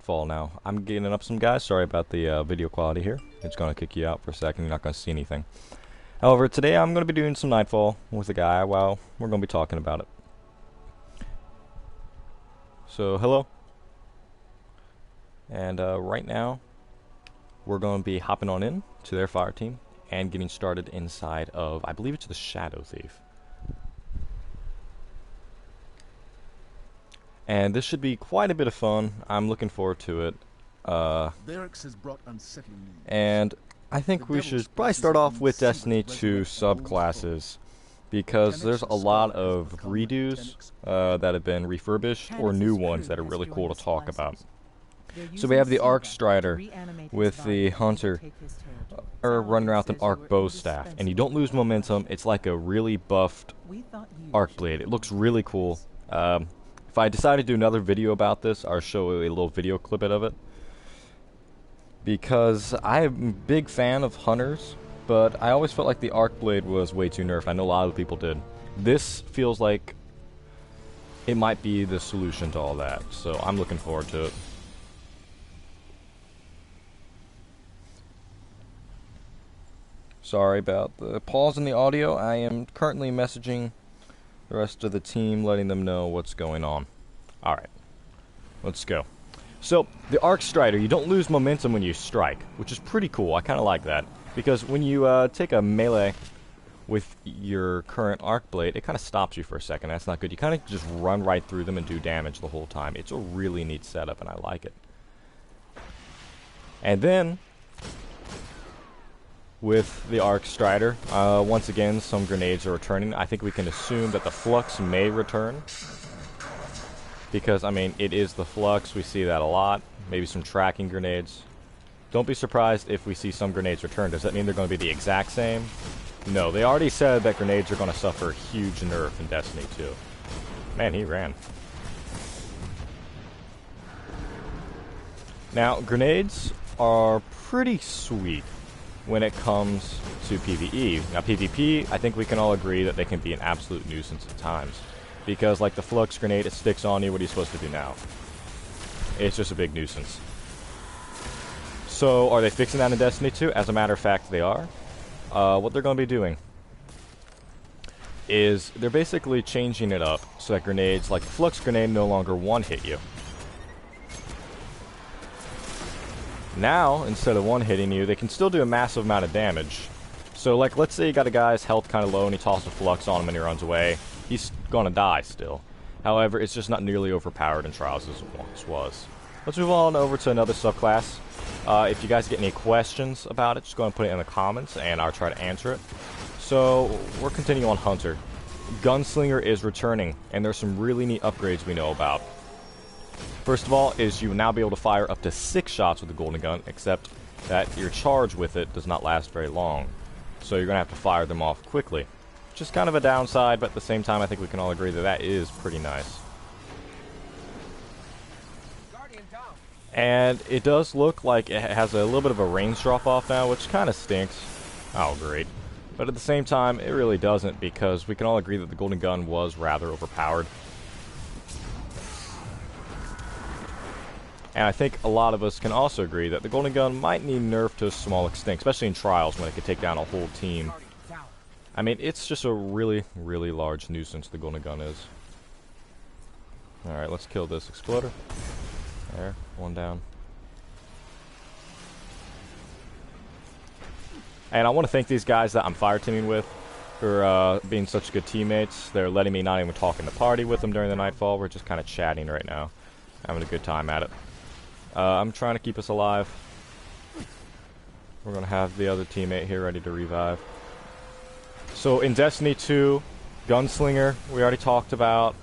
Nightfall now. I'm getting up some guys. Sorry about the video quality here. It's going to kick you out for a second. You're not going to see anything. However, today I'm going to be doing some Nightfall with a guy while we're going to be talking about it. So, hello. And right now, we're going to be hopping on in to their fire team and getting started inside of, I believe it's the Shadow Thief. And this should be quite a bit of fun. I'm looking forward to it. And I think we should probably start off with Destiny 2 subclasses, because there's a lot of redos that have been refurbished, or new ones that are really cool to talk about. So we have the Arc Strider with the Hunter running around with an Arc Bow Staff, and you don't lose momentum. It's like a really buffed Arc Blade. It looks really cool. If I decide to do another video about this, I'll show you a little video clip of it. Because I'm a big fan of Hunters, but I always felt like the Arc Blade was way too nerfed. I know a lot of people did. This feels like it might be the solution to all that, so I'm looking forward to it. Sorry about the pause in the audio. I am currently messaging the rest of the team, letting them know what's going on. Alright, let's go. So, the Arc Strider, you don't lose momentum when you strike, which is pretty cool. I kind of like that, because when you take a melee with your current Arc Blade, it kind of stops you for a second. That's not good. You kind of just run right through them and do damage the whole time. It's a really neat setup, and I like it. And then, with the Arc Strider, once again, some grenades are returning. I think we can assume that the Flux may return, because, I mean, it is the Flux. We see that a lot. Maybe some tracking grenades. Don't be surprised if we see some grenades return. Does that mean they're going to be the exact same? No, they already said that grenades are going to suffer a huge nerf in Destiny 2. Man, he ran. Now, grenades are pretty sweet when it comes to PvE. Now, PvP, I think we can all agree that they can be an absolute nuisance at times. Because, like the Flux grenade, it sticks on you. What are you supposed to do now? It's just a big nuisance. So, are they fixing that in Destiny 2? As a matter of fact, they are. What they're going to be doing is they're basically changing it up so that grenades, like the Flux grenade, no longer one-hit you. Now, instead of one-hitting you, they can still do a massive amount of damage. So, like, let's say you got a guy's health kind of low and he tosses a Flux on him and he runs away. He's gonna die still. However, it's just not nearly overpowered in Trials as it once was. Let's move on over to another subclass. If you guys get any questions about it, just go ahead and put it in the comments and I'll try to answer it. So, we're continuing on Hunter. Gunslinger is returning, and there's some really neat upgrades we know about. First of all, is you will now be able to fire up to 6 shots with the Golden Gun, except that your charge with it does not last very long. So you're going to have to fire them off quickly. Just kind of a downside, but at the same time I think we can all agree that that is pretty nice. And it does look like it has a little bit of a range drop-off now, which kind of stinks. Oh, great. But at the same time, it really doesn't, because we can all agree that the Golden Gun was rather overpowered. And I think a lot of us can also agree that the Golden Gun might need nerf to a small extent, especially in Trials when it could take down a whole team. I mean, it's just a really, really large nuisance, the Golden Gun is. Alright, let's kill this Exploder. There, one down. And I want to thank these guys that I'm fire teaming with for being such good teammates. They're letting me not even talk in the party with them during the Nightfall. We're just kind of chatting right now. Having a good time at it. I'm trying to keep us alive. We're going to have the other teammate here ready to revive. So in Destiny 2, Gunslinger, we already talked about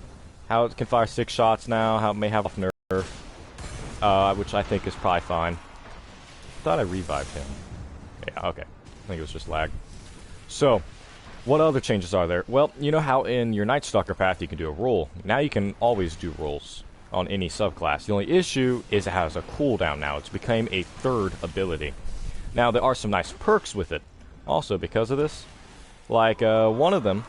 how it can fire 6 shots now, how it may have off nerf, which I think is probably fine. Thought I revived him. Yeah, okay. I think it was just lag. So, what other changes are there? Well, you know how in your Night Stalker path you can do a roll. Now you can always do rolls on any subclass. The only issue is it has a cooldown now. It's become a 3rd ability. Now, there are some nice perks with it also because of this. Like, one of them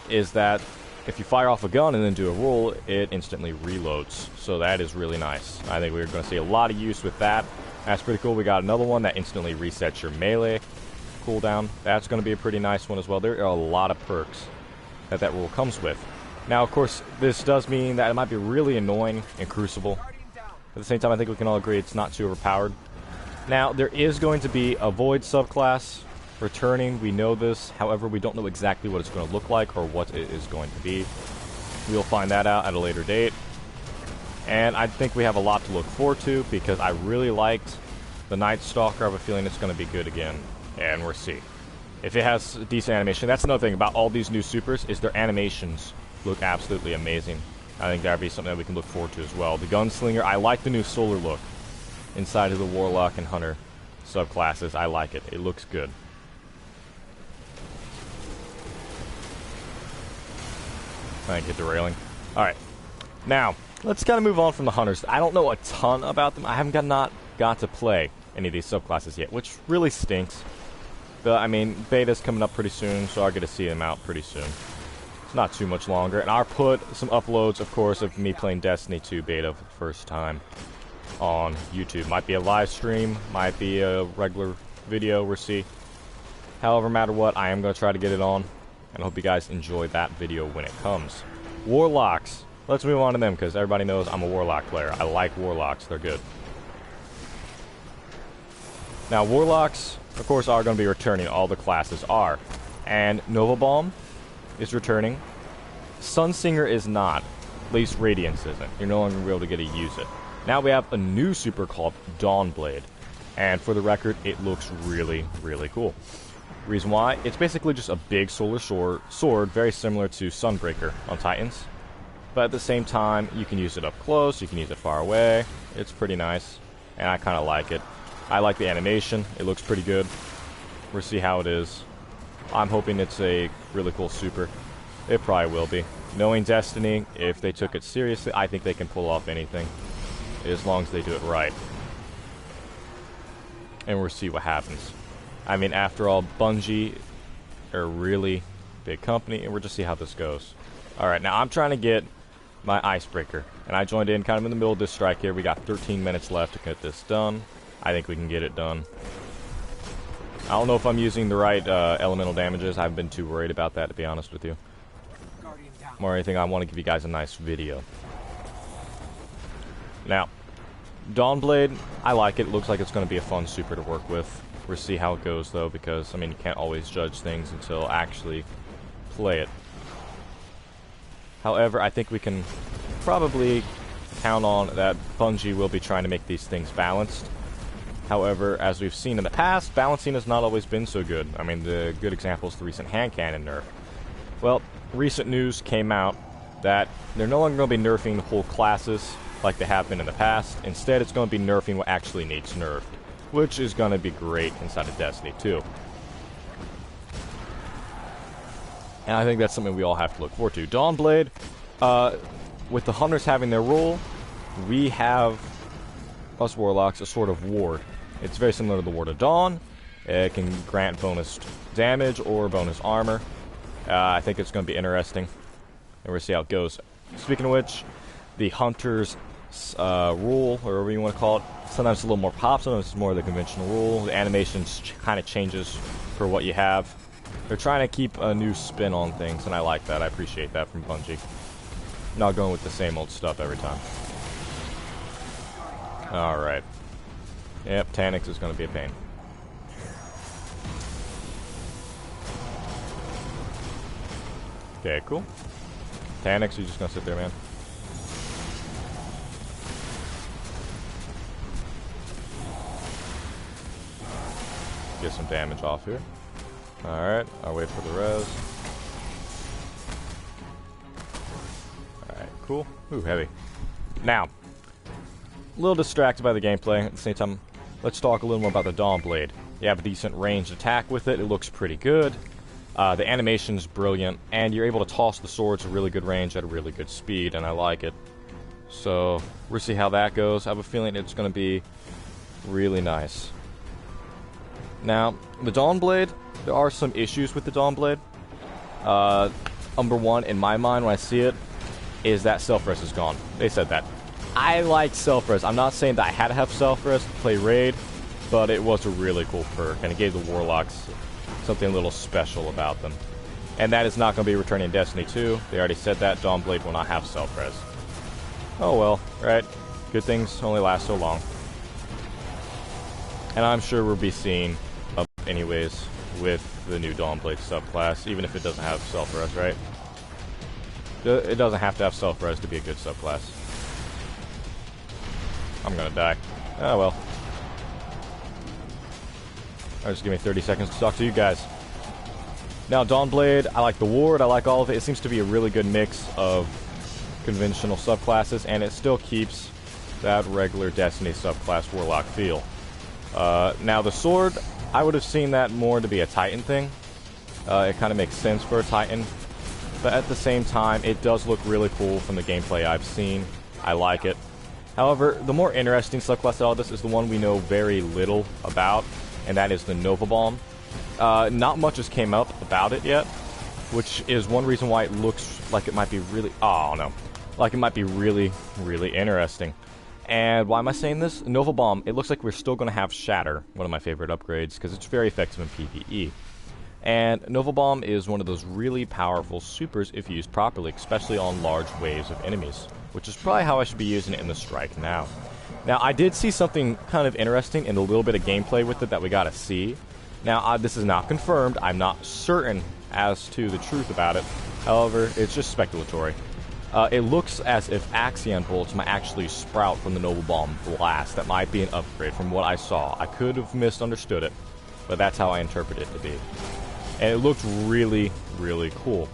is that if you fire off a gun and then do a roll, it instantly reloads. So that is really nice. I think we're going to see a lot of use with that. That's pretty cool. We got another one that instantly resets your melee cooldown. That's going to be a pretty nice one as well. There are a lot of perks that that rule comes with. Now, of course, this does mean that it might be really annoying in Crucible. At the same time, I think we can all agree it's not too overpowered. Now, there is going to be a Void subclass returning. We know this. However, we don't know exactly what it's going to look like or what it is going to be. We'll find that out at a later date. And I think we have a lot to look forward to because I really liked the Night Stalker. I have a feeling it's going to be good again. And we'll see. If it has decent animation. That's another thing about all these new supers is their animations look absolutely amazing. I think that would be something that we can look forward to as well. The Gunslinger, I like the new solar look inside of the Warlock and Hunter subclasses. I like it. It looks good. I get derailing. Alright. Now, let's kind of move on from the Hunters. I don't know a ton about them. I haven't not got to play any of these subclasses yet, which really stinks. I mean, beta's coming up pretty soon, so I'll get to see them out pretty soon. It's not too much longer. And I'll put some uploads, of course, of me playing Destiny 2 beta for the first time on YouTube. Might be a live stream, might be a regular video, we'll see. However, no matter what, I am going to try to get it on. And I hope you guys enjoy that video when it comes. Warlocks. Let's move on to them, because everybody knows I'm a Warlock player. I like Warlocks. They're good. Now, Warlocks, of course, are going to be returning. All the classes are. And Nova Bomb is returning. Sunsinger is not. At least Radiance isn't. You're no longer going to be able to get to use it. Now we have a new super called Dawnblade. And for the record, it looks really, really cool. Reason why? It's basically just a big solar sword, very similar to Sunbreaker on Titans. But at the same time, you can use it up close, you can use it far away. It's pretty nice, and I kind of like it. I like the animation. It looks pretty good. We'll see how it is. I'm hoping it's a really cool super. It probably will be. Knowing Destiny, if they took it seriously, I think they can pull off anything. As long as they do it right. And we'll see what happens. I mean, after all, Bungie are a really big company, and we'll just see how this goes. Alright, now I'm trying to get my Icebreaker. And I joined in kind of in the middle of this strike here. We got 13 minutes left to get this done. I think we can get it done. I don't know if I'm using the right elemental damages. I haven't been too worried about that, to be honest with you. More anything, I want to give you guys a nice video. Now, Dawnblade, I like it. It looks like it's going to be a fun super to work with. We'll see how it goes, though, because, I mean, you can't always judge things until actually play it. However, I think we can probably count on that Bungie will be trying to make these things balanced. However, as we've seen in the past, balancing has not always been so good. I mean, the good example is the recent hand cannon nerf. Well, recent news came out that they're no longer going to be nerfing whole classes like they have been in the past. Instead, it's going to be nerfing what actually needs nerfed, which is going to be great inside of Destiny 2. And I think that's something we all have to look forward to. Dawnblade, with the Hunters having their role, we have, us Warlocks, a sort of ward. It's very similar to the Ward of Dawn. It can grant bonus damage or bonus armor. I think it's going to be interesting. And we'll see how it goes. Speaking of which, the Hunter's rule, or whatever you want to call it, sometimes it's a little more pop, sometimes it's more of the conventional rule. The animation kind of changes for what you have. They're trying to keep a new spin on things, and I like that. I appreciate that from Bungie. Not going with the same old stuff every time. Alright. Yep, Taniks is going to be a pain. Okay, cool. Taniks, you're just going to sit there, man. Get some damage off here. Alright, I'll wait for the res. Alright, cool. Ooh, heavy. Now, a little distracted by the gameplay. At the same time, let's talk a little more about the Dawnblade. You have a decent ranged attack with it. It looks pretty good. The animation's brilliant, and you're able to toss the swords at really good range at a really good speed, and I like it. So, we'll see how that goes. I have a feeling it's going to be really nice. Now, the Dawnblade, there are some issues with the Dawnblade. number one in my mind when I see it is that self-res is gone. They said that. I like self-res. I'm not saying that I had to have self-res to play raid, but it was a really cool perk, and it gave the warlocks something a little special about them. And that is not going to be returning in Destiny 2. They already said that. Dawnblade will not have self-res. Oh well, right? Good things only last so long. And I'm sure we'll be seeing anyways with the new Dawnblade subclass, even if it doesn't have self-res, right? It doesn't have to have self-res to be a good subclass. I'm gonna die. Oh well. Alright, just give me 30 seconds to talk to you guys. Now, Dawnblade, I like the ward, I like all of it. It seems to be a really good mix of conventional subclasses, and it still keeps that regular Destiny subclass Warlock feel. Now, the sword, I would have seen that more to be a Titan thing. It kind of makes sense for a Titan. But at the same time, it does look really cool from the gameplay I've seen. I like it. However, the more interesting subclass of all this is the one we know very little about, and that is the Nova Bomb. Not much has came up about it yet, which is one reason why it looks like it might be really... Oh, no. Like it might be really, really interesting. And why am I saying this? Nova Bomb, it looks like we're still going to have Shatter, one of my favorite upgrades, because it's very effective in PvE. And Nova Bomb is one of those really powerful supers if used properly, especially on large waves of enemies, which is probably how I should be using it in the strike now. Now, I did see something kind of interesting in a little bit of gameplay with it that we got to see. Now, this is not confirmed. I'm not certain as to the truth about it. However, it's just speculatory. It looks as if Axion bolts might actually sprout from the Nova Bomb blast. That might be an upgrade from what I saw. I could have misunderstood it, but that's how I interpret it to be. And it looked really, really cool.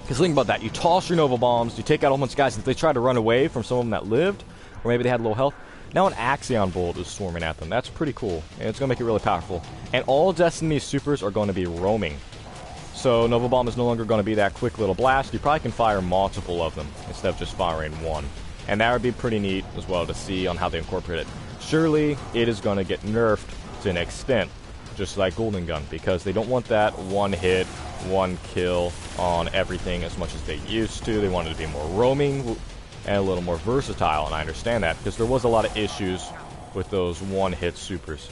Because think about that. You toss your Nova Bombs, you take out a whole bunch of guys. If they try to run away from some of them that lived, or maybe they had low health, now an Axion bolt is swarming at them. That's pretty cool, and it's going to make it really powerful. And all Destiny's supers are going to be roaming. So Nova Bomb is no longer going to be that quick little blast. You probably can fire multiple of them instead of just firing one. And that would be pretty neat as well to see on how they incorporate it. Surely it is going to get nerfed to an extent, just like Golden Gun, because they don't want that one hit, one kill on everything as much as they used to. They wanted to be more roaming and a little more versatile, and I understand that, because there was a lot of issues with those one-hit supers.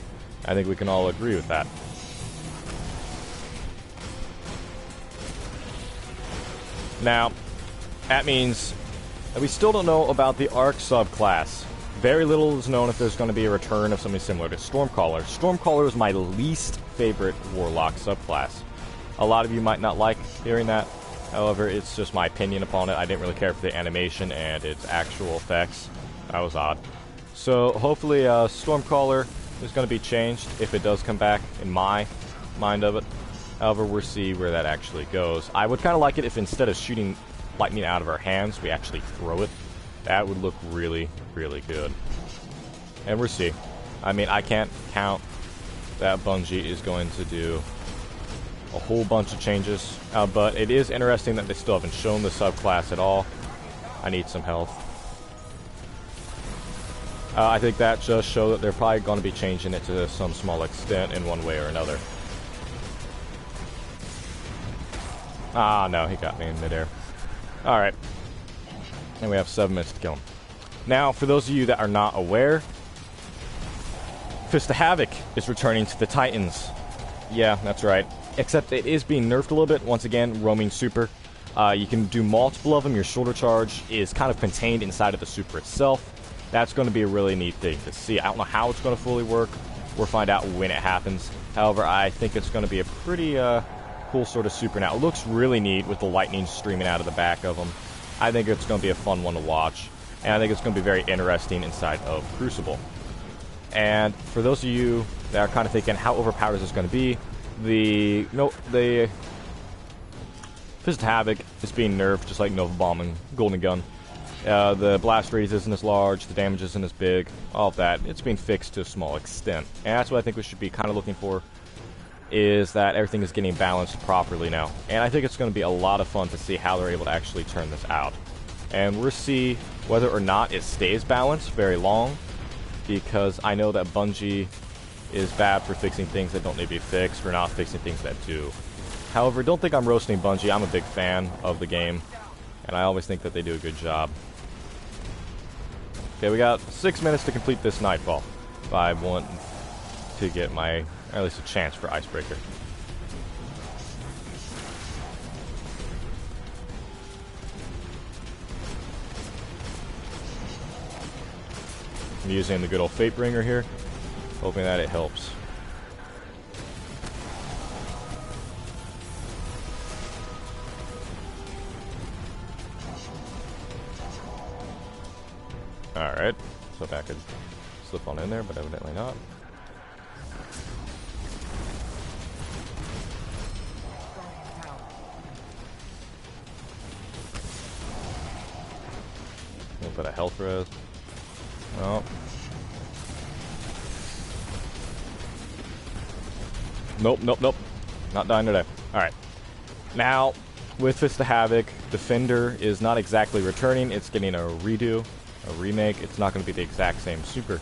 I think we can all agree with that. Now, that means that we still don't know about the Arc subclass. Very little is known if there's going to be a return of something similar to Stormcaller. Stormcaller is my least favorite Warlock subclass. A lot of you might not like hearing that. However, it's just my opinion upon it. I didn't really care for the animation and its actual effects. That was odd. So, hopefully, Stormcaller is going to be changed if it does come back, in my mind of it. However, we'll see where that actually goes. I would kind of like it if instead of shooting lightning out of our hands, we actually throw it. That would look really, really good. And we'll see. I mean, I can't count that Bungie is going to do a whole bunch of changes. But it is interesting that they still haven't shown the subclass at all. I need some health. I think that just shows that they're probably going to be changing it to some small extent in one way or another. Ah, no, he got me in midair. Alright. And we have 7 minutes to kill him. Now, for those of you that are not aware, Fist of Havoc is returning to the Titans. Yeah, that's right. Except it is being nerfed a little bit. Once again, roaming super. You can do multiple of them. Your shoulder charge is kind of contained inside of the super itself. That's going to be a really neat thing to see. I don't know how it's going to fully work. We'll find out when it happens. However, I think it's going to be a pretty cool sort of super. Now, it looks really neat with the lightning streaming out of the back of them. I think it's going to be a fun one to watch. And I think it's going to be very interesting inside of Crucible. And for those of you that are kind of thinking, how overpowered is this going to be? The Fist of Havoc is being nerfed just like Nova Bomb and Golden Gun. The blast radius isn't as large, the damage isn't as big, all of that. It's being fixed to a small extent. And that's what I think we should be kind of looking for, is that everything is getting balanced properly now. And I think it's going to be a lot of fun to see how they're able to actually turn this out. And we'll see whether or not it stays balanced very long, because I know that Bungie is bad for fixing things that don't need to be fixed, for not fixing things that do. However, don't think I'm roasting Bungie. I'm a big fan of the game, and I always think that they do a good job. Okay, we got 6 minutes to complete this Nightfall if I want to get my, or at least a chance for Icebreaker. I'm using the good old Fatebringer here, hoping that it helps. Alright, so if I could slip on in there, but evidently not. A little bit of health res. No. Nope, nope, nope. Not dying today. Alright. Now, with Fist of Havoc, Defender is not exactly returning. It's getting a redo, a remake. It's not going to be the exact same super.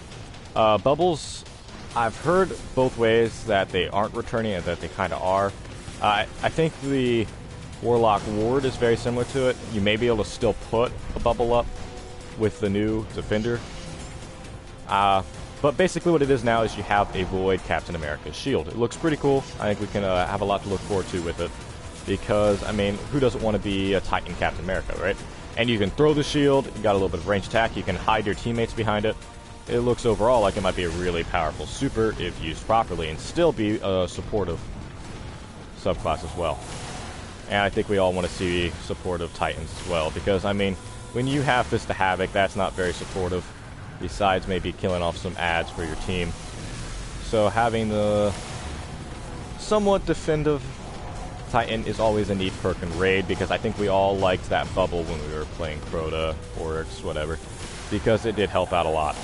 Bubbles, I've heard both ways that they aren't returning and that they kind of are. I think the Warlock Ward is very similar to it. You may be able to still put a bubble up with the new Defender. But basically what it is now is you have a Void Captain America's shield. It looks pretty cool. I think we can have a lot to look forward to with it. Because, I mean, who doesn't want to be a Titan Captain America, right? And you can throw the shield, you got a little bit of ranged attack, you can hide your teammates behind it. It looks overall like it might be a really powerful super if used properly and still be a supportive subclass as well. And I think we all want to see supportive Titans as well, because, I mean, when you have Fist of Havoc, that's not very supportive, besides maybe killing off some ads for your team. So having the somewhat defensive Titan is always a neat perk in Raid, because I think we all liked that bubble when we were playing Crota, Oryx, whatever, because it did help out a lot.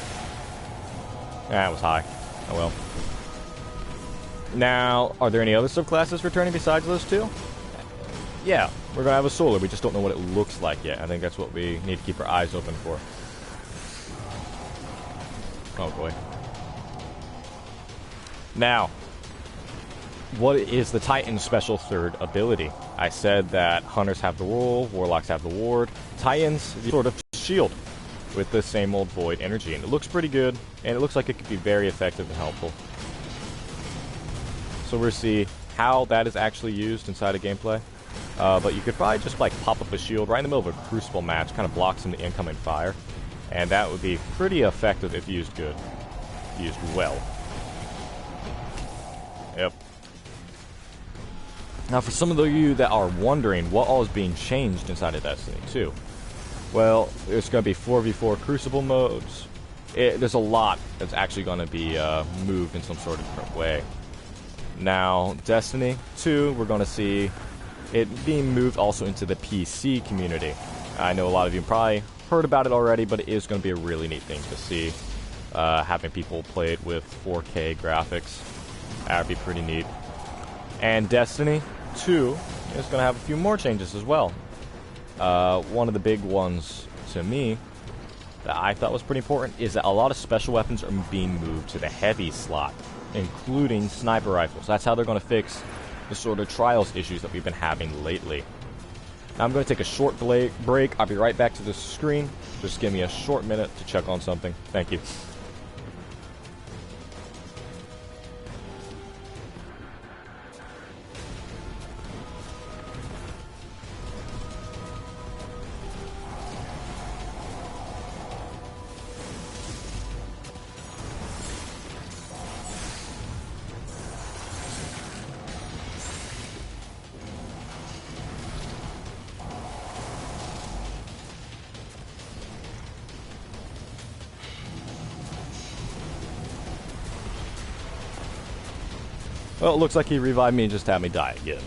It was high. Oh well. Now, are there any other subclasses returning besides those two? Yeah, we're going to have a Solar. We just don't know what it looks like yet. I think that's what we need to keep our eyes open for. Oh boy. Now, what is the Titan's special third ability? I said that Hunters have the roll, Warlocks have the ward. Titans, the sort of shield with the same old Void energy. And it looks pretty good, and it looks like it could be very effective and helpful. So we'll see how that is actually used inside of gameplay. But you could probably just like pop up a shield right in the middle of a Crucible match, kind of blocks some of the incoming fire. And that would be pretty effective if used good. Used well. Yep. Now, for some of you that are wondering what all is being changed inside of Destiny 2, well, there's going to be 4v4 Crucible modes. There's a lot that's actually going to be moved in some sort of different way. Now, Destiny 2, we're going to see it being moved also into the PC community. I know a lot of you probably heard about it already, but it is going to be a really neat thing to see. Having people play it with 4K graphics. That would be pretty neat. And Destiny 2 is going to have a few more changes as well. One of the big ones to me that I thought was pretty important is that a lot of special weapons are being moved to the heavy slot, including sniper rifles. That's how they're going to fix the sort of trials issues that we've been having lately. Now I'm going to take a short break. I'll be right back to the screen. Just give me a short minute to check on something. Thank you. Well, it looks like he revived me and just had me die again.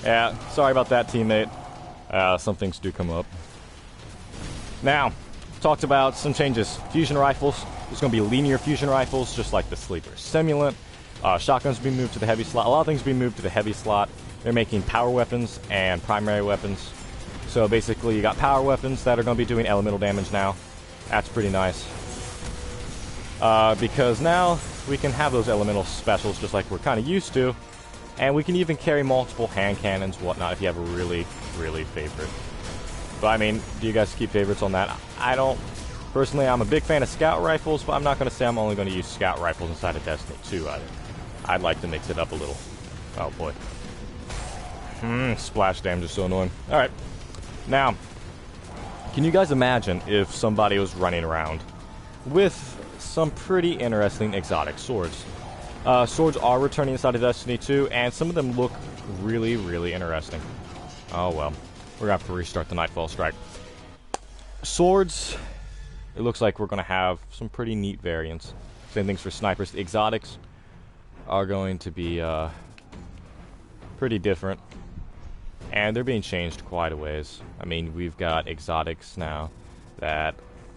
Yeah, sorry about that, teammate. Some things do come up. Now, talked about some changes. Fusion rifles. There's going to be linear fusion rifles, just like the Sleeper Simulant. Shotguns being moved to the heavy slot. A lot of things being moved to the heavy slot. They're making power weapons and primary weapons. So basically, you got power weapons that are going to be doing elemental damage now. That's pretty nice. Because now we can have those elemental specials just like we're kind of used to, And we can even carry multiple hand cannons, whatnot, if you have a really, really favorite. But I mean, do you guys keep favorites on that? I don't. Personally, I'm a big fan of scout rifles, but I'm not going to say I'm only going to use scout rifles inside of Destiny 2 either. I'd like to mix it up a little. Oh boy. Splash damage is so annoying. Alright. Now, can you guys imagine if somebody was running around with some pretty interesting exotic swords? Swords are returning inside of Destiny 2, and some of them look really, really interesting. Oh well. We're going to have to restart the Nightfall Strike. Swords, it looks like we're going to have some pretty neat variants. Same things for snipers. The exotics are going to be pretty different. And they're being changed quite a ways. I mean, we've got exotics now that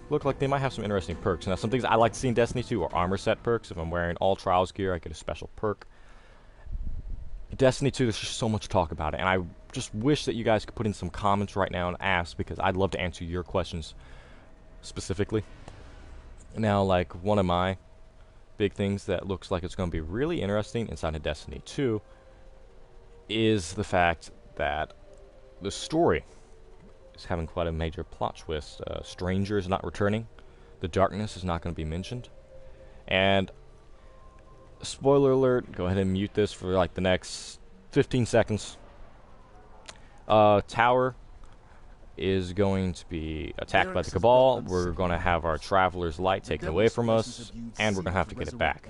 look like they might have some interesting perks. Now, some things I like to see in Destiny 2 are armor set perks. If I'm wearing all Trials gear, I get a special perk. Destiny 2, there's just so much to talk about it, and I just wish that you guys could put in some comments right now and ask, because I'd love to answer your questions specifically. Now, like, one of my big things that looks like it's going to be really interesting inside of Destiny 2 is the fact that the story is having quite a major plot twist. Stranger is not returning. The darkness is not going to be mentioned. And spoiler alert, go ahead and mute this for like the next 15 seconds. Tower is going to be attacked by the Cabal. We're going to have our Traveler's Light taken away from us, and we're going to have to get it back.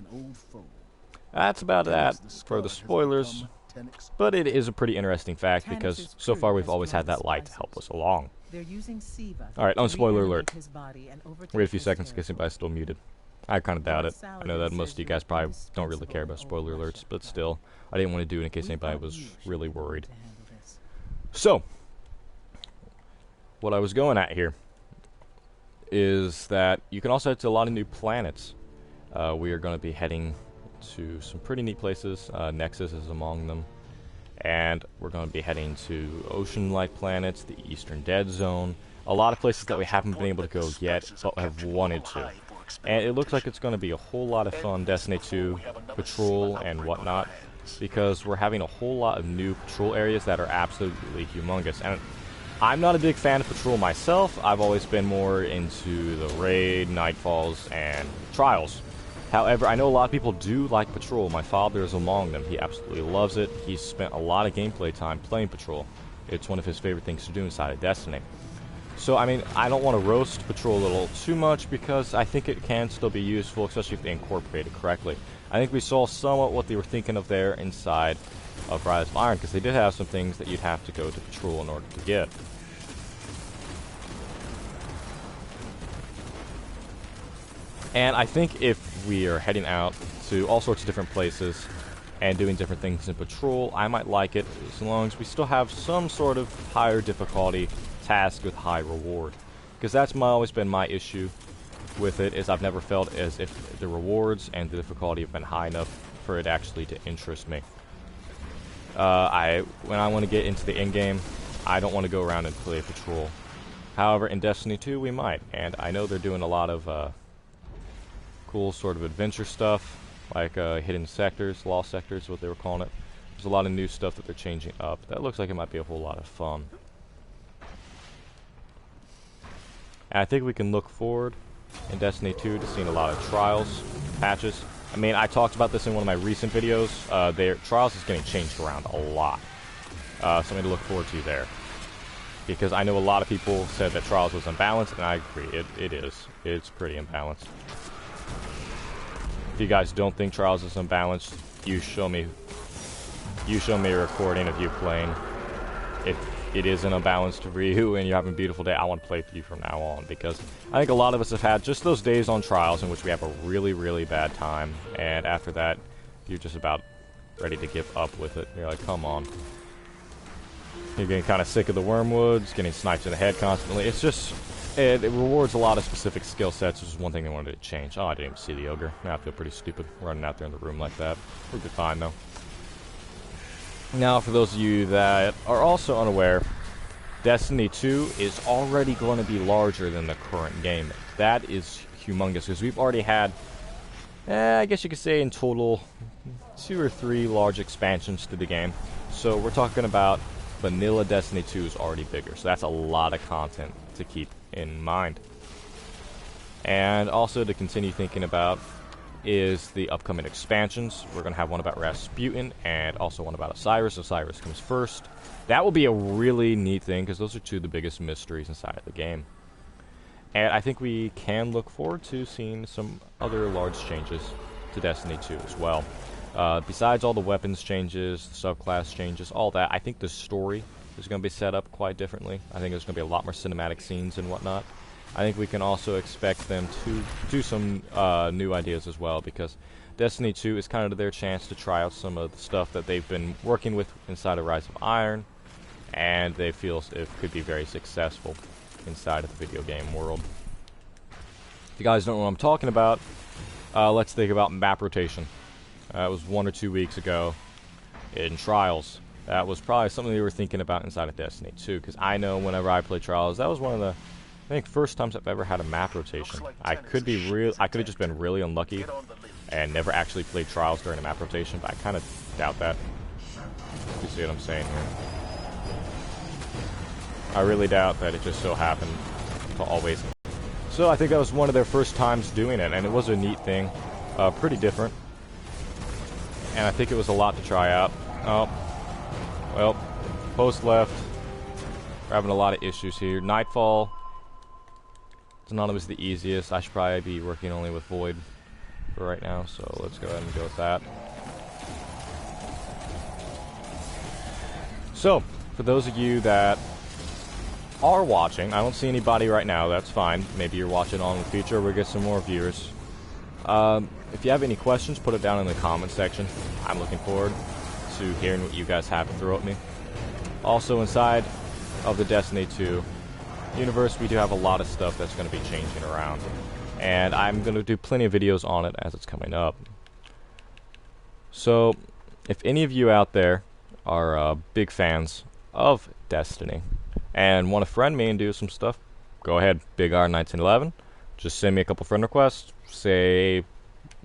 That's about that for the spoilers, but it is a pretty interesting fact because so far we've always had that light to help us along. Alright, spoiler alert. Wait a few seconds in case anybody's still muted. I kind of doubt it. I know that most of you guys probably don't really care about spoiler alerts, but still, I didn't want to do it in case anybody was really worried. So, what I was going at here is that you can also head to a lot of new planets. We are going to be heading to some pretty neat places. Nexus is among them. And we're going to be heading to ocean-like planets, the Eastern Dead Zone. A lot of places that we haven't been able to go yet, but have wanted to. And it looks like it's going to be a whole lot of fun, Destiny 2 patrol and whatnot, because we're having a whole lot of new patrol areas that are absolutely humongous. And I'm not a big fan of patrol myself. I've always been more into the raid, nightfalls, and trials. However, I know a lot of people do like patrol. My father is among them. He absolutely loves it. He's spent a lot of gameplay time playing patrol. It's one of his favorite things to do inside of Destiny. So, I mean, I don't want to roast patrol a little too much because I think it can still be useful, especially if they incorporate it correctly. I think we saw somewhat what they were thinking of there inside of Rise of Iron, because they did have some things that you'd have to go to patrol in order to get. And I think if we are heading out to all sorts of different places and doing different things in patrol, I might like it as long as we still have some sort of higher difficulty task with high reward. Because that's always been my issue with it, is I've never felt as if the rewards and the difficulty have been high enough for it actually to interest me. When I want to get into the end game, I don't want to go around and play patrol. However, in Destiny 2 we might, and I know they're doing a lot of cool sort of adventure stuff, like hidden sectors, lost sectors, what they were calling it. There's a lot of new stuff that they're changing up. That looks like it might be a whole lot of fun. And I think we can look forward in Destiny 2 to seeing a lot of trials, patches. I mean, I talked about this in one of my recent videos. Their trials is getting changed around a lot. Something to look forward to there. Because I know a lot of people said that trials was unbalanced, and I agree, it is. It's pretty imbalanced. If you guys don't think Trials is unbalanced, you show me a recording of you playing. If it isn't unbalanced for you and you're having a beautiful day, I want to play for you from now on, because I think a lot of us have had just those days on Trials in which we have a really, really bad time, and after that, you're just about ready to give up with it. You're like, come on. You're getting kind of sick of the wormwoods, getting sniped in the head constantly. It's just... It rewards a lot of specific skill sets, which is one thing they wanted to change. Oh, I didn't even see the ogre. Now I feel pretty stupid running out there in the room like that. We'll be fine, though. Now, for those of you that are also unaware, Destiny 2 is already going to be larger than the current game. That is humongous, because we've already had, I guess you could say in total, 2 or 3 large expansions to the game. So we're talking about vanilla Destiny 2 is already bigger. So that's a lot of content to keep in mind. And also to continue thinking about is the upcoming expansions. We're going to have one about Rasputin and also one about Osiris. Osiris comes first. That will be a really neat thing because those are 2 of the biggest mysteries inside of the game. And I think we can look forward to seeing some other large changes to Destiny 2 as well. Besides all the weapons changes, the subclass changes, all that, I think the story is going to be set up quite differently. I think there's going to be a lot more cinematic scenes and whatnot. I think we can also expect them to do some new ideas as well, because Destiny 2 is kind of their chance to try out some of the stuff that they've been working with inside of Rise of Iron, and they feel it could be very successful inside of the video game world. If you guys don't know what I'm talking about, let's think about map rotation. It was 1 or 2 weeks ago in Trials. That was probably something they were thinking about inside of Destiny 2, because I know whenever I play Trials, that was one of the first times I've ever had a map rotation. I could have just been really unlucky and never actually played Trials during a map rotation, but I kind of doubt that. You see what I'm saying here? I really doubt that it just so happened to always. So I think that was one of their first times doing it, and it was a neat thing. Pretty different. And I think it was a lot to try out. Oh, well, post left. We're having a lot of issues here. Nightfall. It's not always the easiest. I should probably be working only with Void for right now, so let's go ahead and go with that. So, for those of you that are watching, I don't see anybody right now, that's fine. Maybe you're watching on in the future, we'll get some more viewers. If you have any questions, put it down in the comment section. I'm looking forward to hearing what you guys have to throw at me. Also, inside of the Destiny 2 universe, we do have a lot of stuff that's going to be changing around, and I'm going to do plenty of videos on it as it's coming up. So if any of you out there are big fans of Destiny and want to friend me and do some stuff, go ahead, BigR1911. Just send me a couple friend requests, say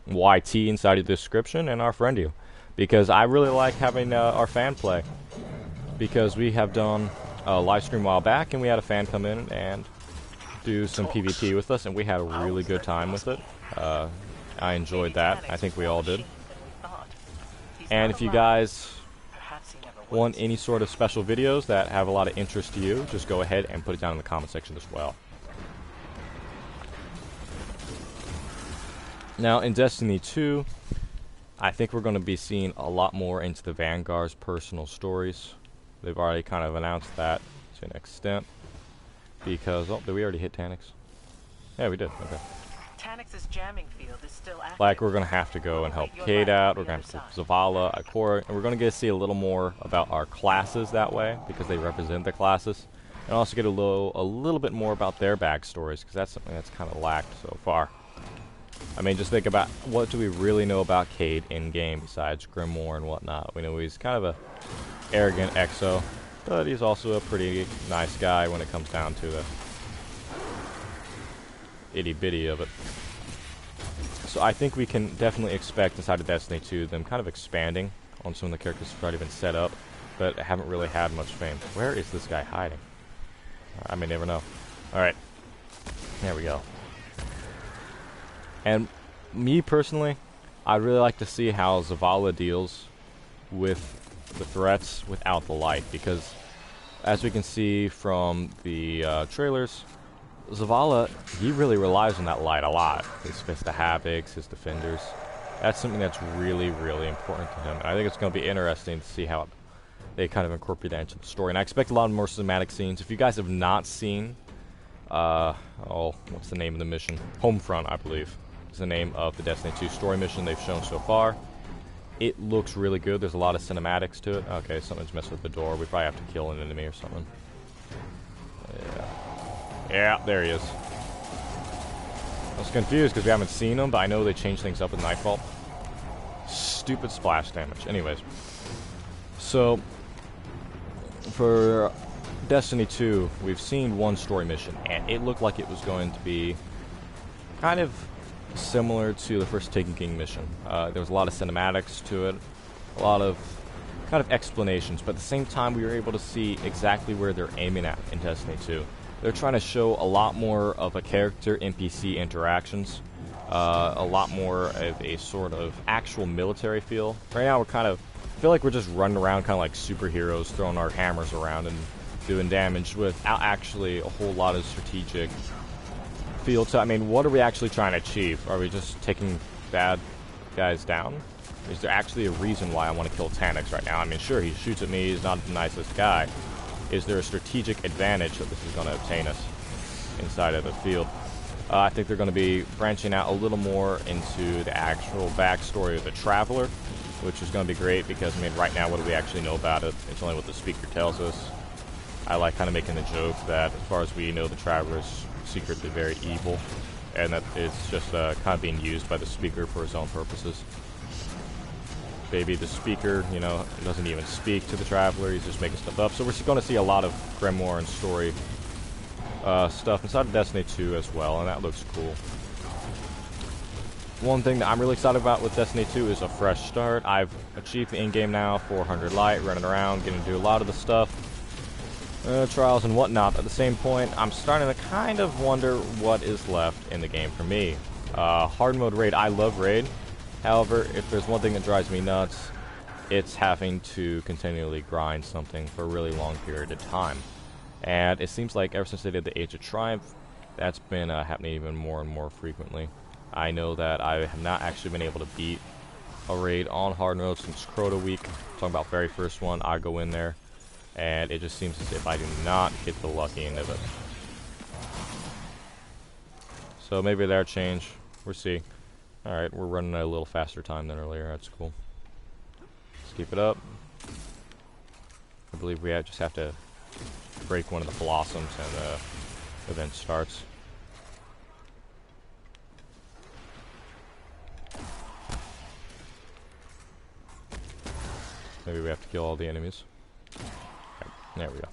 YT inside of the description, and I'll friend you, because I really like having our fan play, because we have done a live stream a while back, and we had a fan come in and do some PvP with us, and we had a really good time with it. I enjoyed that. I think we all did. And if you guys want any sort of special videos that have a lot of interest to you, just go ahead and put it down in the comment section as well. Now, in Destiny 2, I think we're going to be seeing a lot more into the Vanguard's personal stories. They've already kind of announced that to an extent. Because, oh, did we already hit Tanix? Yeah, we did. Okay. Tanix's jamming field is still active. Like, we're going to have to go and help Cade out. We're going to have to Zavala, Ikora, and we're going to get to see a little more about our classes that way, because they represent the classes. And also get a little bit more about their backstories, because that's something that's kind of lacked so far. I mean, just think about, what do we really know about Cade in-game besides Grimoire and whatnot? We know he's kind of a arrogant exo, but he's also a pretty nice guy when it comes down to the itty-bitty of it. So I think we can definitely expect inside of Destiny 2 them kind of expanding on some of the characters who've already been set up, but haven't really had much fame. Where is this guy hiding? I may never know. Alright. There we go. And me personally, I'd really like to see how Zavala deals with the threats without the light, because as we can see from the trailers, Zavala, he really relies on that light a lot. His Fist of Havocs, his Defenders. That's something that's really, really important to him. And I think it's going to be interesting to see how they kind of incorporate that into the story. And I expect a lot more cinematic scenes. If you guys have not seen, what's the name of the mission? Homefront, I believe, is the name of the Destiny 2 story mission they've shown so far. It looks really good. There's a lot of cinematics to it. Okay, something's messing with the door. We probably have to kill an enemy or something. Yeah, there he is. I was confused because we haven't seen him, but I know they changed things up with Nightfall. Stupid splash damage. Anyways. So, for Destiny 2, we've seen one story mission, and it looked like it was going to be kind of similar to the first Taken King mission. There was a lot of cinematics to it, a lot of kind of explanations, but at the same time we were able to see exactly where they're aiming at in Destiny 2. They're trying to show a lot more of a character-NPC interactions, a lot more of a sort of actual military feel. Right now we're kind of, I feel like we're just running around kind of like superheroes, throwing our hammers around and doing damage without actually a whole lot of strategic feel to. I mean, what are we actually trying to achieve? Are we just taking bad guys down? Is there actually a reason why I want to kill Taniks right now? I mean, sure, he shoots at me, he's not the nicest guy. Is there a strategic advantage that this is going to obtain us inside of the field? I think they're going to be branching out a little more into the actual backstory of the Traveler, which is going to be great because, I mean, right now, what do we actually know about it? It's only what the speaker tells us. I like kind of making the joke that, as far as we know, the Traveler is secretly very evil, and that it's just kind of being used by the speaker for his own purposes. Maybe the speaker, you know, doesn't even speak to the Traveler, he's just making stuff up. So we're going to see a lot of grimoire and story stuff inside of Destiny 2 as well, and that looks cool. One thing that I'm really excited about with Destiny 2 is a fresh start. I've achieved the in-game now, 400 light, running around, getting to do a lot of the stuff, trials and whatnot. At the same point, I'm starting to kind of wonder what is left in the game for me. Hard mode raid, I love raid. However, if there's one thing that drives me nuts, it's having to continually grind something for a really long period of time. And it seems like ever since they did the Age of Triumph, that's been happening even more and more frequently. I know that I have not actually been able to beat a raid on hard mode since Crota Week. Talking about very first one, I go in there, and it just seems as if I do not get the lucky end of it. So maybe that'll change. We'll see. Alright, we're running at a little faster time than earlier. That's cool. Let's keep it up. I believe we just have to break one of the blossoms and the event starts. Maybe we have to kill all the enemies. Okay, there we go.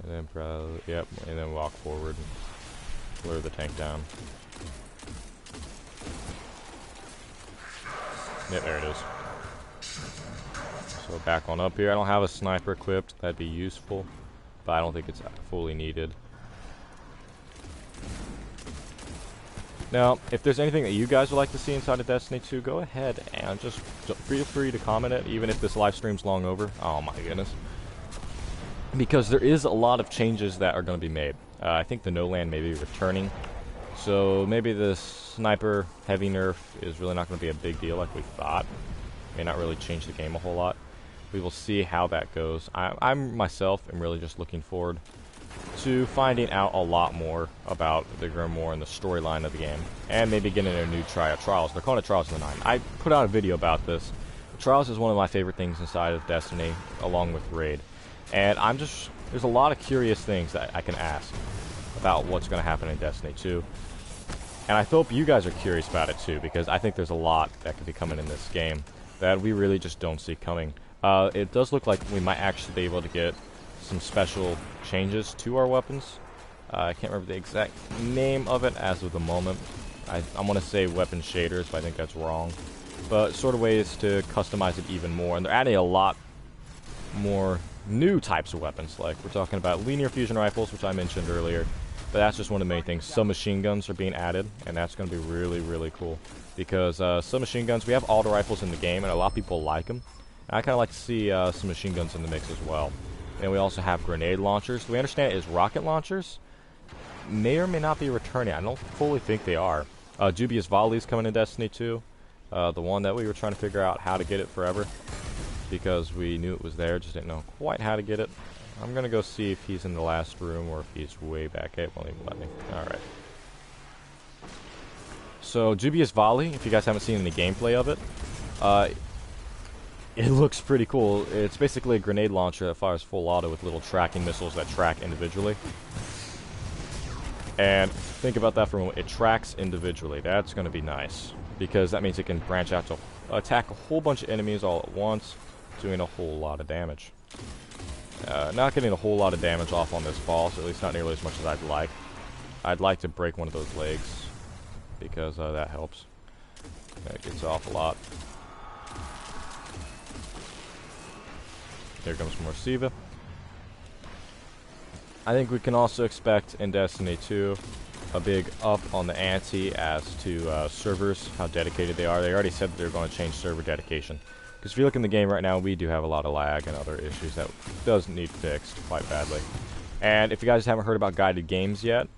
And then probably, yep, and then walk forward and lure the tank down. Yep, there it is. So back on up here. I don't have a sniper equipped. That'd be useful, but I don't think it's fully needed. Now, if there's anything that you guys would like to see inside of Destiny 2, go ahead and just feel free to comment it, even if this live stream's long over. Oh my goodness. Because there is a lot of changes that are going to be made. I think the No Land may be returning. So maybe the sniper heavy nerf is really not going to be a big deal like we thought. May not really change the game a whole lot. We will see how that goes. I myself am really just looking forward to finding out a lot more about the Grimoire and the storyline of the game. And maybe getting a new Trials. They're calling it Trials of the Nine. I put out a video about this. Trials is one of my favorite things inside of Destiny, along with Raid. And there's a lot of curious things that I can ask about what's going to happen in Destiny 2. And I hope you guys are curious about it too, because I think there's a lot that could be coming in this game that we really just don't see coming. It does look like we might actually be able to get some special changes to our weapons. I can't remember the exact name of it as of the moment. I want to say weapon shaders, but I think that's wrong. But sort of ways to customize it even more. And they're adding a lot more new types of weapons. Like we're talking about linear fusion rifles, which I mentioned earlier. But that's just one of the main things. Some machine guns are being added, and that's going to be really, really cool. Because some machine guns, we have auto rifles in the game, and a lot of people like them. And I kind of like to see some machine guns in the mix as well. And we also have grenade launchers. We understand it is rocket launchers. May or may not be returning. I don't fully think they are. Dubious Volley's coming in Destiny 2. The one that we were trying to figure out how to get it forever. Because we knew it was there, just didn't know quite how to get it. I'm going to go see if he's in the last room or if he's way back. It won't even let me. Alright. So, Dubious Volley, if you guys haven't seen any gameplay of it, it looks pretty cool. It's basically a grenade launcher that fires full auto with little tracking missiles that track individually. And think about that for a moment. It tracks individually. That's going to be nice. Because that means it can branch out to attack a whole bunch of enemies all at once, doing a whole lot of damage. Not getting a whole lot of damage off on this boss, at least not nearly as much as I'd like. I'd like to break one of those legs, because that helps. That gets off a lot. Here comes more Siva. I think we can also expect in Destiny 2 a big up on the ante as to servers, how dedicated they are. They already said that they're going to change server dedication. Because if you look in the game right now, we do have a lot of lag and other issues that does need fixed quite badly. And if you guys haven't heard about guided games yet,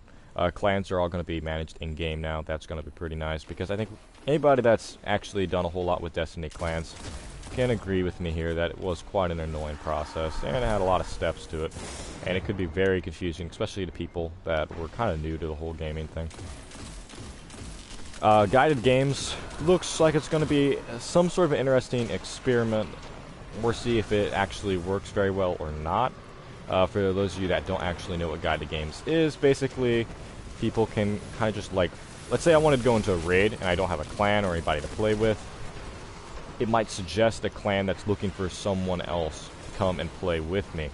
clans are all going to be managed in-game now. That's going to be pretty nice, because I think anybody that's actually done a whole lot with Destiny clans can agree with me here that it was quite an annoying process, and it had a lot of steps to it, and it could be very confusing, especially to people that were kind of new to the whole gaming thing. Guided games looks like it's going to be some sort of an interesting experiment. We'll see if it actually works very well or not. For those of you that don't actually know what guided games is, basically people can kind of just, like, let's say I wanted to go into a raid and I don't have a clan or anybody to play with. It might suggest a clan that's looking for someone else to come and play with me.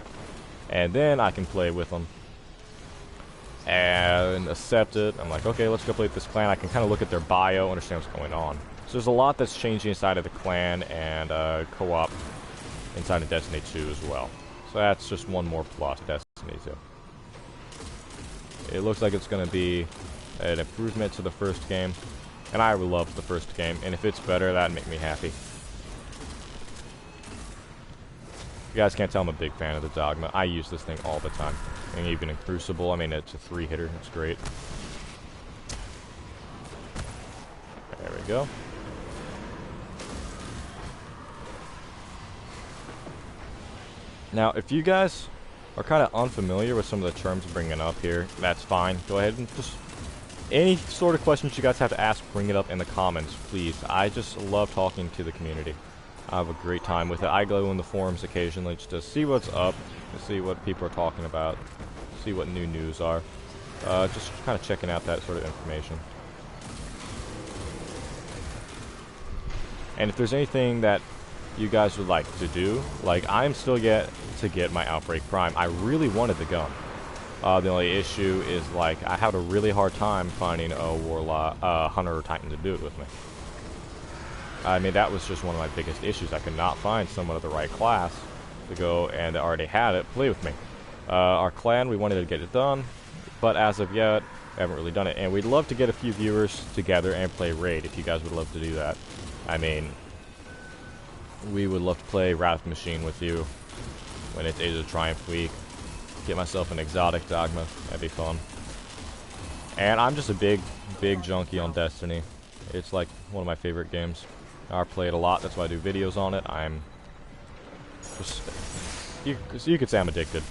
And then I can play with them and accept it. I'm like, okay, let's go play with this clan. I can kind of look at their bio, understand what's going on. So there's a lot that's changing inside of the clan and co-op inside of Destiny 2 as well. So that's just one more plus to Destiny 2. It looks like it's going to be an improvement to the first game. And I loved the first game. And if it's better, that'd make me happy. You guys can't tell I'm a big fan of the Dogma. I use this thing all the time. And even in Crucible, I mean, it's a 3-hitter. It's great. There we go. Now, if you guys are kind of unfamiliar with some of the terms I'm bringing up here, that's fine. Go ahead and just... any sort of questions you guys have to ask, bring it up in the comments, please. I just love talking to the community. I have a great time with it. I go in the forums occasionally just to see what's up, to see what people are talking about, see what new news are. Just kind of checking out that sort of information. And if there's anything that you guys would like to do, like I'm still yet to get my Outbreak Prime. I really wanted the gun. The only issue is, like, I had a really hard time finding a Warlock, Hunter or Titan to do it with me. I mean, that was just one of my biggest issues. I could not find someone of the right class to go and already had it play with me. Our clan, we wanted to get it done, but as of yet, we haven't really done it. And we'd love to get a few viewers together and play Raid, if you guys would love to do that. I mean, we would love to play Wrath Machine with you when it's Age of Triumph week. Get myself an exotic Dogma. That'd be fun. And I'm just a big junkie on Destiny. It's like one of my favorite games. I play it a lot. That's why I do videos on it. I'm just... you could say I'm addicted.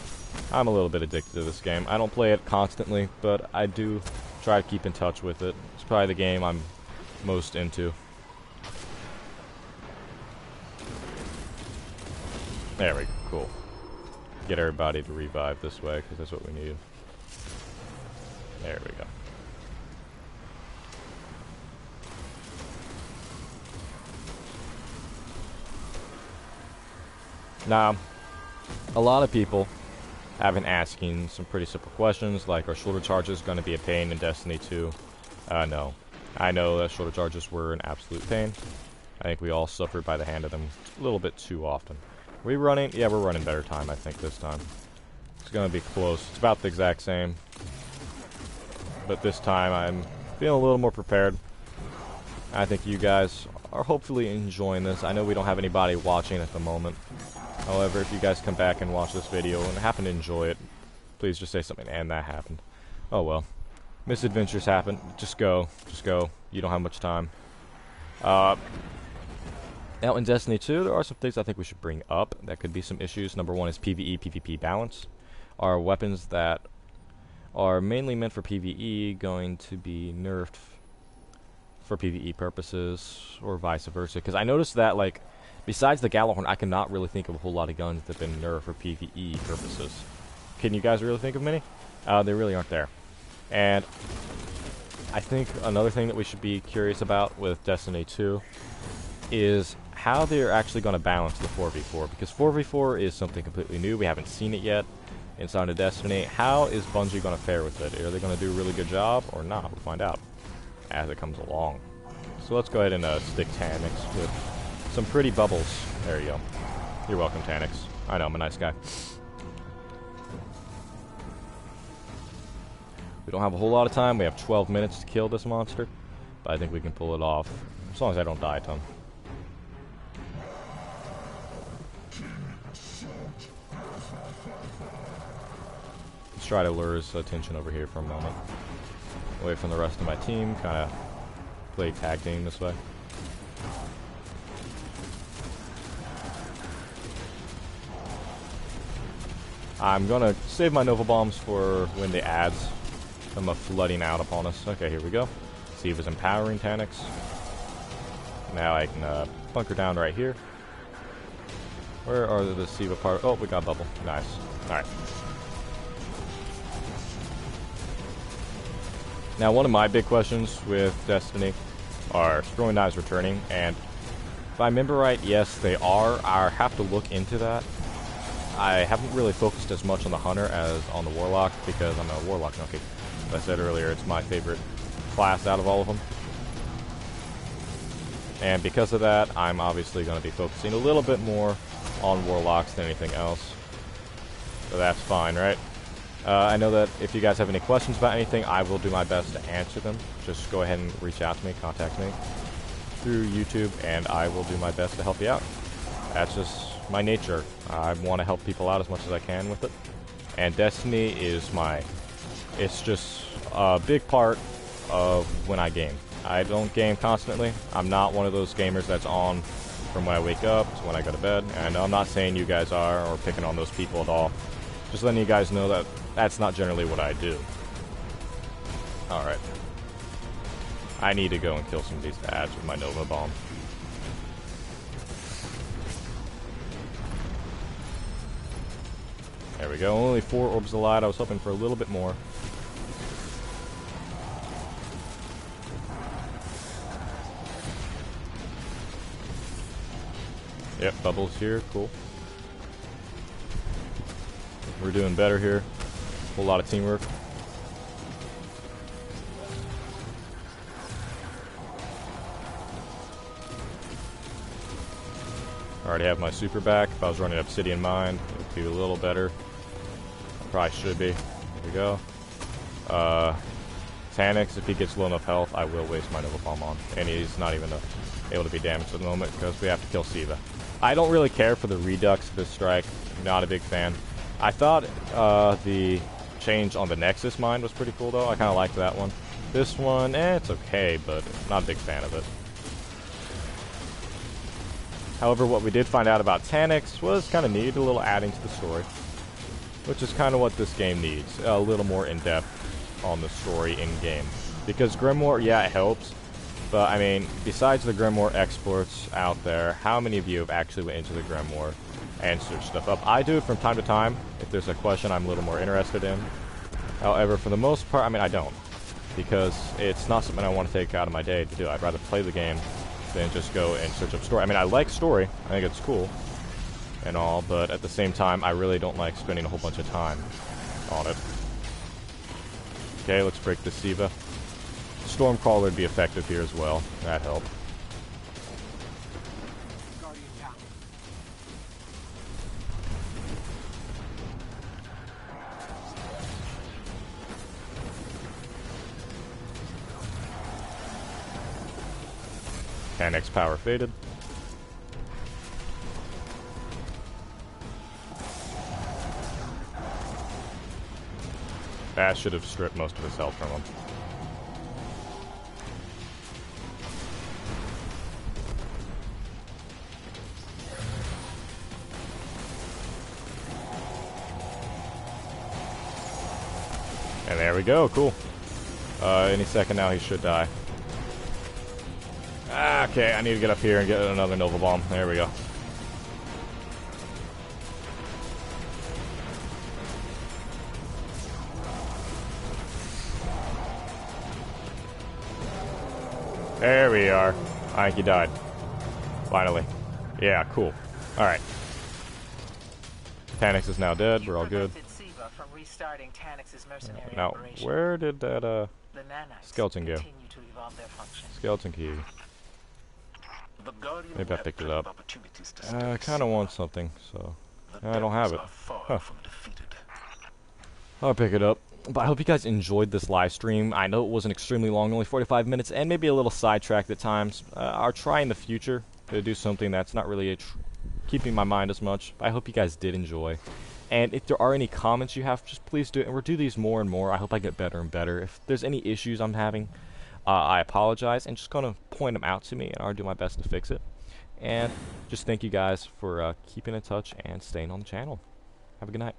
I'm a little bit addicted to this game. I don't play it constantly, but I do try to keep in touch with it. It's probably the game I'm most into. There we go. Cool. Get everybody to revive this way, because that's what we need. There we go. Now, a lot of people have been asking some pretty simple questions, like, are shoulder charges going to be a pain in Destiny 2? No. I know that shoulder charges were an absolute pain. I think we all suffered by the hand of them a little bit too often. Are we running? Yeah, we're running better time, I think, this time. It's going to be close. It's about the exact same. But this time, I'm feeling a little more prepared. I think you guys are hopefully enjoying this. I know we don't have anybody watching at the moment. However, if you guys come back and watch this video and happen to enjoy it, please just say something, and that happened. Oh well. Misadventures happen. Just go. Just go. You don't have much time. Now in Destiny 2, there are some things I think we should bring up that could be some issues. Number one is PvE, PvP balance. Are weapons that are mainly meant for PvE going to be nerfed for PvE purposes, or vice versa? Because I noticed that, like, besides the Gjallarhorn, I cannot really think of a whole lot of guns that have been nerfed for PvE purposes. Can you guys really think of many? They really aren't there. And I think another thing that we should be curious about with Destiny 2 is how they're actually going to balance the 4v4. Because 4v4 is something completely new. We haven't seen it yet. inside of Destiny. How is Bungie going to fare with it? Are they going to do a really good job or not? We'll find out as it comes along. So let's go ahead and stick Tanix with some pretty bubbles. There you go. You're welcome, Tanix. I know, I'm a nice guy. We don't have a whole lot of time. We have 12 minutes to kill this monster, but I think we can pull it off, as long as I don't die a ton. Let's try to lure his attention over here for a moment. Away from the rest of my team, kind of play tag team this way. I'm gonna save my Nova Bombs for when the ads come flooding out upon us. Okay, here we go. See if it's empowering Tanix. Now I can bunker down right here. Where are the Siva part? Oh, we got bubble. Nice. Alright. Now, one of my big questions with Destiny are throwing knives returning, and if I remember right, yes, they are. I have to look into that. I haven't really focused as much on the Hunter as on the Warlock, because I'm a Warlock junkie. As I said earlier, it's my favorite class out of all of them. And because of that, I'm obviously going to be focusing a little bit more on Warlocks than anything else. So that's fine, right? I know that if you guys have any questions about anything, I will do my best to answer them. Just go ahead and reach out to me, contact me through YouTube, and I will do my best to help you out. That's just my nature. I want to help people out as much as I can with it. And Destiny is it's just a big part of when I game. I don't game constantly. I'm not one of those gamers that's on from when I wake up to when I go to bed. And I'm not saying you guys are, or picking on those people at all. Just letting you guys know that that's not generally what I do. Alright. I need to go and kill some of these ads with my Nova Bomb. There we go. Only 4 orbs of light. I was hoping for a little bit more. Yep, bubbles here. Cool. We're doing better here. Whole lot of teamwork. I already have my super back. If I was running Obsidian Mine, it would be a little better. Probably should be. Here we go. Tanix, if he gets low enough health, I will waste my Nova Bomb on. And he's not even able to be damaged at the moment because we have to kill Siva. I don't really care for the redux of this strike. Not a big fan. I thought the change on the Nexus mine was pretty cool, though. I kind of liked that one. This one, it's okay, but not a big fan of it. However, what we did find out about Tanix was kind of neat, a little adding to the story. Which is kind of what this game needs. A little more in-depth on the story in-game. Because Grimoire, yeah, it helps. But, I mean, besides the Grimoire exports out there, how many of you have actually went into the Grimoire and searched stuff up? I do it from time to time, if there's a question I'm a little more interested in. However, for the most part, I mean, I don't. Because it's not something I want to take out of my day to do. I'd rather play the game than just go and search up story. I mean, I like story. I think it's cool and all, but at the same time, I really don't like spending a whole bunch of time on it. Okay, let's break the Siva. Stormcaller would be effective here as well. That helped. Tanix power faded. That should have stripped most of his health from him. And there we go, cool. Any second now he should die. Okay, I need to get up here and get another Nova Bomb. There we go. There we are. I think he died. Finally. Yeah, cool. Alright. Tanix is now dead. We're all good. restarting Tanix's mercenary Now, operation. where did that The nanites skeleton go? continue to evolve their functions. Skeleton key? The Guardian Maybe I will have picked it plenty up. of opportunities to I study kind of want Sigma. something, so The I don't have it. devils are far Huh. from defeated. I'll pick it up. But I hope you guys enjoyed this live stream. I know it wasn't extremely long, only 45 minutes, and maybe a little sidetracked at times. I'll try in the future to do something that's not really keeping my mind as much. I hope you guys did enjoy. And if there are any comments you have, just please do it. And we'll do these more and more. I hope I get better and better. If there's any issues I'm having, I apologize. And just going to point them out to me, and I'll do my best to fix it. And just thank you guys for keeping in touch and staying on the channel. Have a good night.